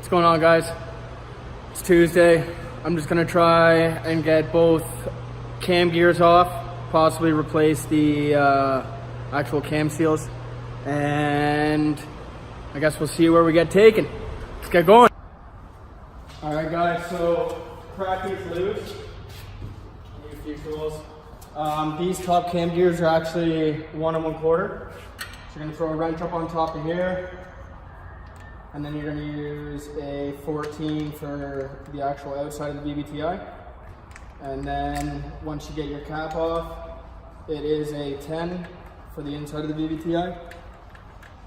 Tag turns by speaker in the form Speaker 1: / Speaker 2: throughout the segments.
Speaker 1: What's going on, guys? It's Tuesday. I'm just gonna try and get both cam gears off, possibly replace the actual cam seals, and I guess we'll see where we get taken. Let's get going. All right, guys, so crack these loose. Need a few tools. These top cam gears are actually 1 1/4. So you're gonna throw a wrench up on top of here, and then you're gonna use a 14 for the actual outside of the vvti. And then once you get your cap off, it is a 10 for the inside of the vvti.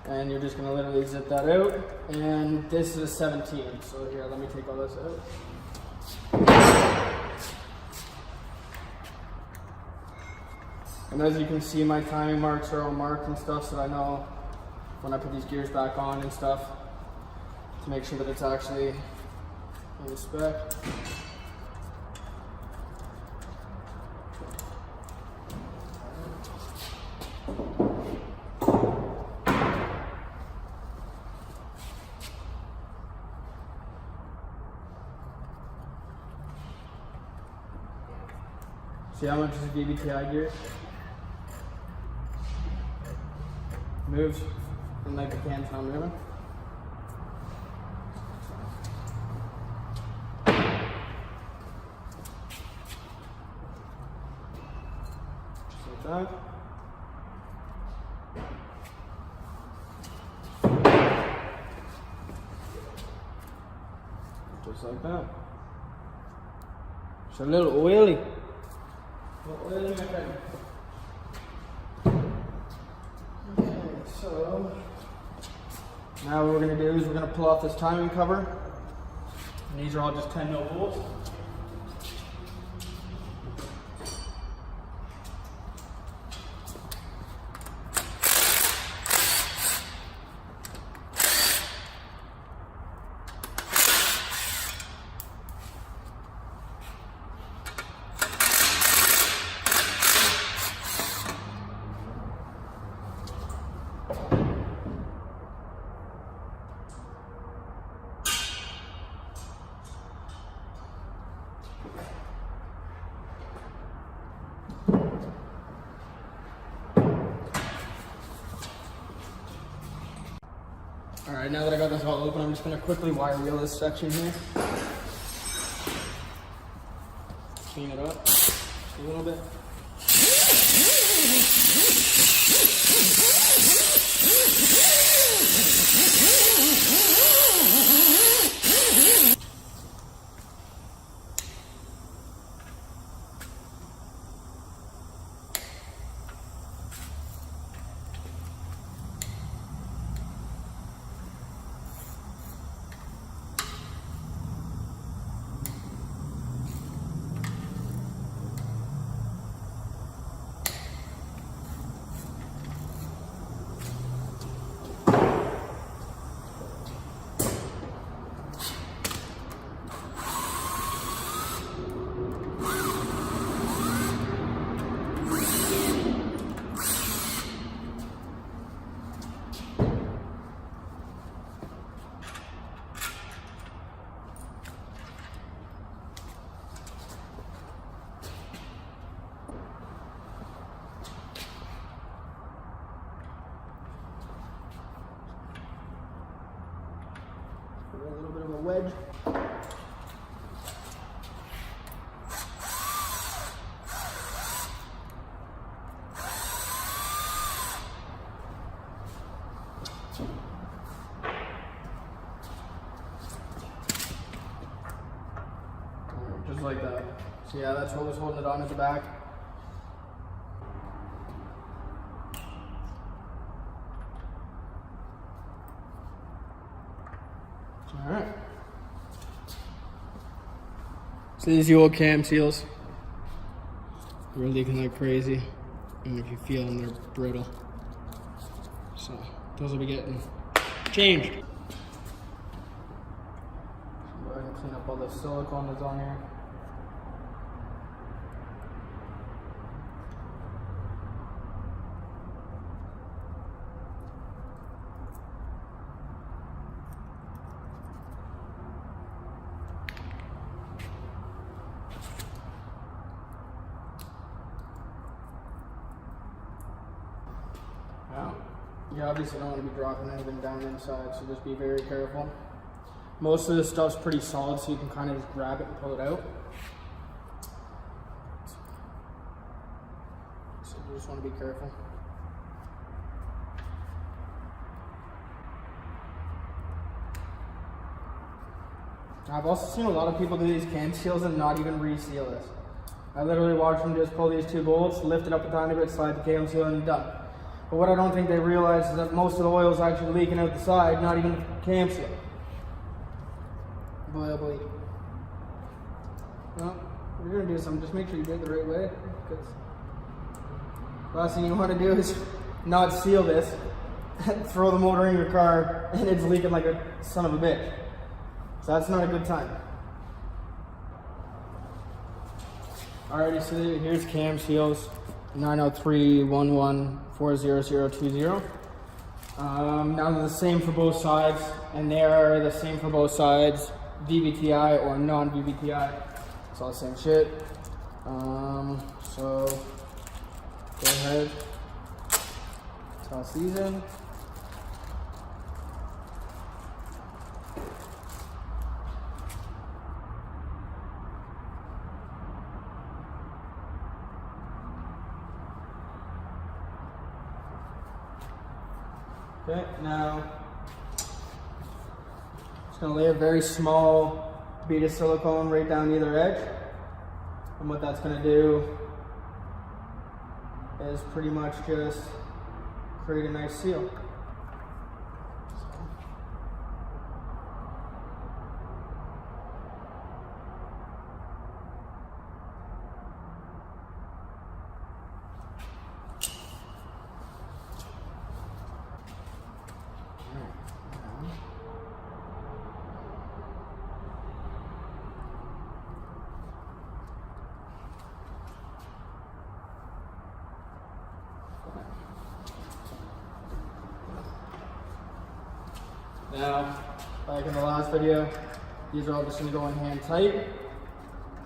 Speaker 1: And you're just gonna literally zip that out. And this is a 17. So here, let me take all this out. And as you can see, my timing marks are all marked and stuff, so I know when I put these gears back on and stuff to make sure that it's actually in spec. See how much is the vvti gear? Moves, and like the can's not moving. Just like that. Just like that. It's a little oily. Okay, so now what we're going to do is we're going to pull off this timing cover, and these are all just 10 mil bolts. Alright, now that I got this all open, I'm just going to quickly wire wheel this section here. Clean it up a little bit. A little bit of a wedge. Just like that. So yeah, that's what was holding it on at the back. Alright. So these are the old cam seals. They're leaking like crazy. And if you feel them, they're brittle. So those will be getting changed. Go ahead and clean up all the silicone that's on here. You obviously don't want to be dropping anything down inside, so just be very careful. Most of this stuff's pretty solid, so you can kind of just grab it and pull it out. So you just want to be careful. I've also seen a lot of people do these cam seals and not even reseal this. I literally watch them just pull these two bolts, lift it up a tiny bit, slide the cam seal, and done. But what I don't think they realize is that most of the oil is actually leaking out the side, not even the cam seal. Boy, oh boy. Well, if you're gonna do something, just make sure you do it the right way, because the last thing you want to do is not seal this, throw the motor in your car, and it's leaking like a son of a bitch. So that's not a good time. Alrighty, so here's cam seals, 90311400020. Now they're the same for both sides, and they are the same for both sides, vvti or non-vvti. It's all the same shit. So go ahead, toss these in. Okay, now just gonna lay a very small bead of silicone right down either edge. And what that's gonna do is pretty much just create a nice seal. Now, like in the last video, these are all just going to go in hand tight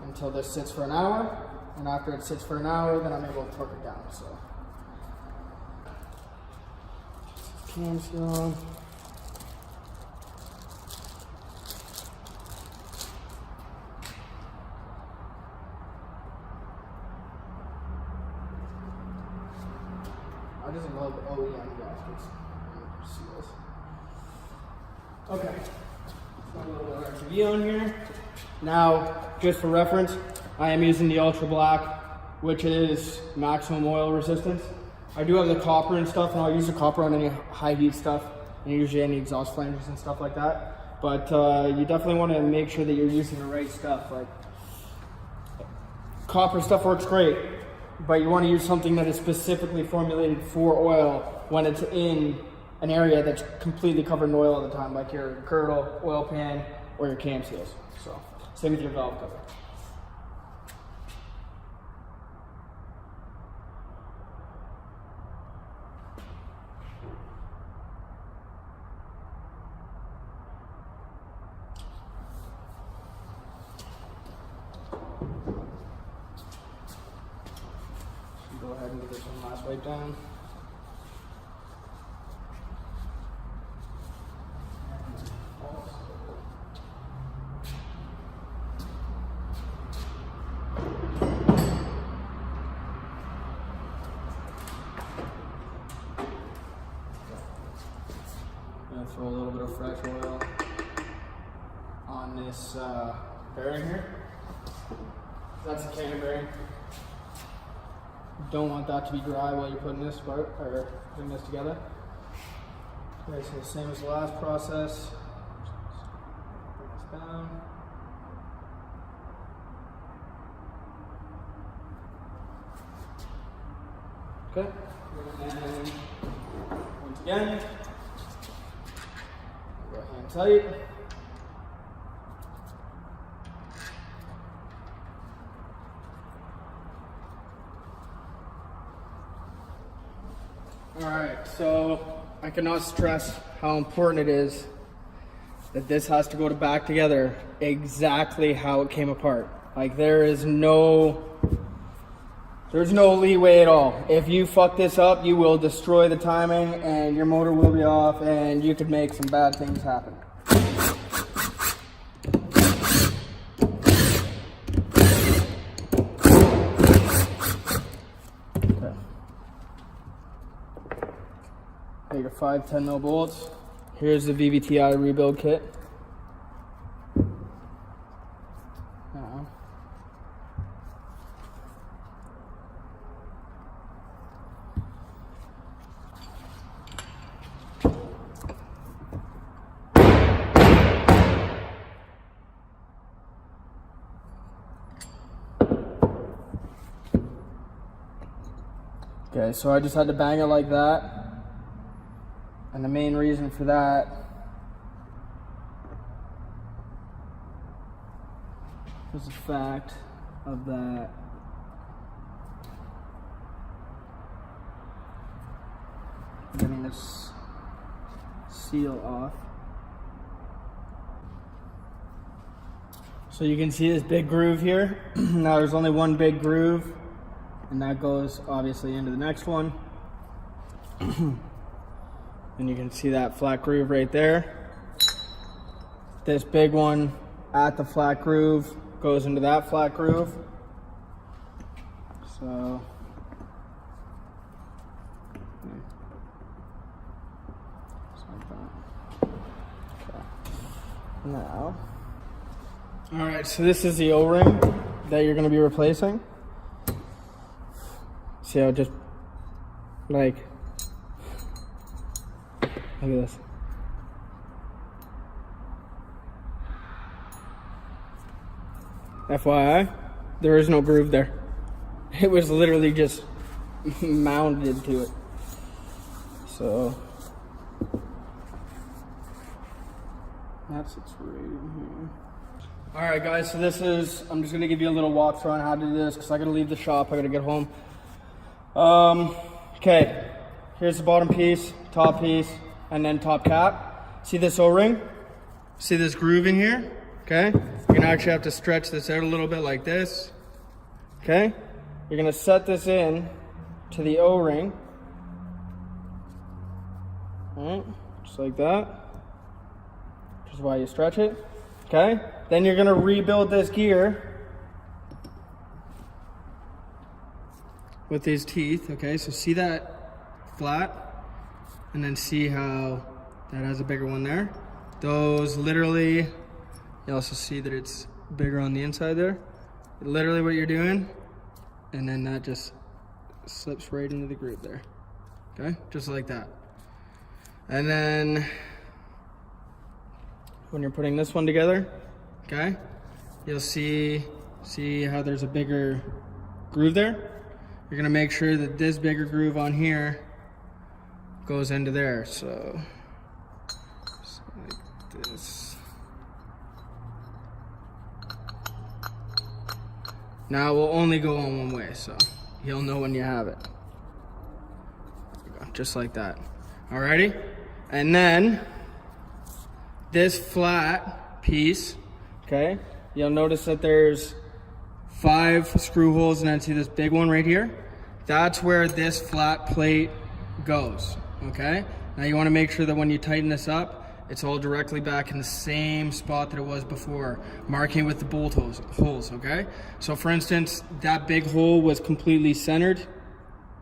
Speaker 1: until this sits for an hour, and after it sits for an hour, then I'm able to torque it down. So, cam seal on. I just love OEM gaskets and seals. Okay, so a little bit of RGB on here. Now, just for reference, I am using the Ultra Black, which is maximum oil resistance. I do have the copper and stuff, and I'll use the copper on any high heat stuff, and usually any exhaust flanges and stuff like that. But you definitely want to make sure that you're using the right stuff. Like, copper stuff works great, but you want to use something that is specifically formulated for oil when it's in an area that's completely covered in oil all the time, like your girdle, oil pan, or your cam seals. So, same with your valve cover. Go ahead and give this one last wipe down. Gonna throw a little bit of fresh oil on this bearing here. That's a cam bearing. Don't want that to be dry while you're putting this part or putting this together. Okay, so the same as the last process. Bring this down. Okay, and once again, go hand tight. Alright, so I cannot stress how important it is that this has to go back together exactly how it came apart. Like, there is no There's no leeway at all. If you fuck this up, you will destroy the timing and your motor will be off and you could make some bad things happen. Okay. Take your 5 10mm bolts. Here's the vvti rebuild kit. Okay, so I just had to bang it like that, and the main reason for that was the fact of that getting this seal off. So you can see this big groove here. Now there's only one big groove, and that goes obviously into the next one. And you can see that flat groove right there. This big one at the flat groove goes into that flat groove. So like that. Okay. Now, all right, so this is the O-ring that you're going to be replacing. See how it just, like, look at this. FYI, there is no groove there. It was literally just mounted to it. So, that's what's right in here. Alright guys, so this is, I'm just going to give you a little walkthrough on how to do this because I got to leave the shop, I got to get home. Okay, here's the bottom piece, top piece, and then top cap. See this O-ring? See this groove in here? Okay, you're gonna actually have to stretch this out a little bit like this. Okay, you're gonna set this in to the O-ring. Alright, just like that. Which is why you stretch it. Okay, then you're gonna rebuild this gear with these teeth. Okay, so see that flat, and then see how that has a bigger one there. Those literally, you also see that it's bigger on the inside there. Literally what you're doing, and then that just slips right into the groove there. Okay, just like that. And then when you're putting this one together, okay, you'll see how there's a bigger groove there. You're gonna make sure that this bigger groove on here goes into there. So like this. Now it will only go on one way, so you'll know when you have it. Just like that. Alrighty? And then this flat piece, okay, you'll notice that there's 5 screw holes, and then see this big one right here? That's where this flat plate goes, okay? Now you wanna make sure that when you tighten this up, it's all directly back in the same spot that it was before, marking with the bolt holes, okay? So for instance, that big hole was completely centered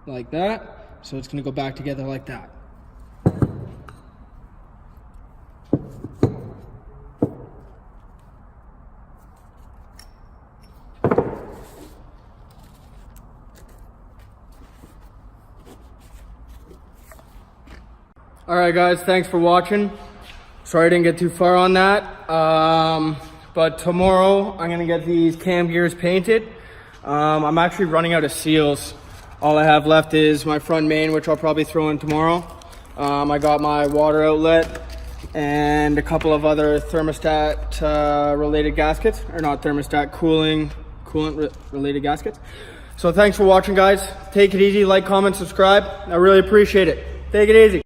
Speaker 1: like that, so it's gonna go back together like that. Alright guys, thanks for watching. Sorry I didn't get too far on that. But tomorrow I'm gonna get these cam gears painted. I'm actually running out of seals. All I have left is my front main, which I'll probably throw in tomorrow. I got my water outlet and a couple of other thermostat related gaskets, or not thermostat, coolant related gaskets. So thanks for watching guys. Take it easy, like, comment, subscribe. I really appreciate it. Take it easy.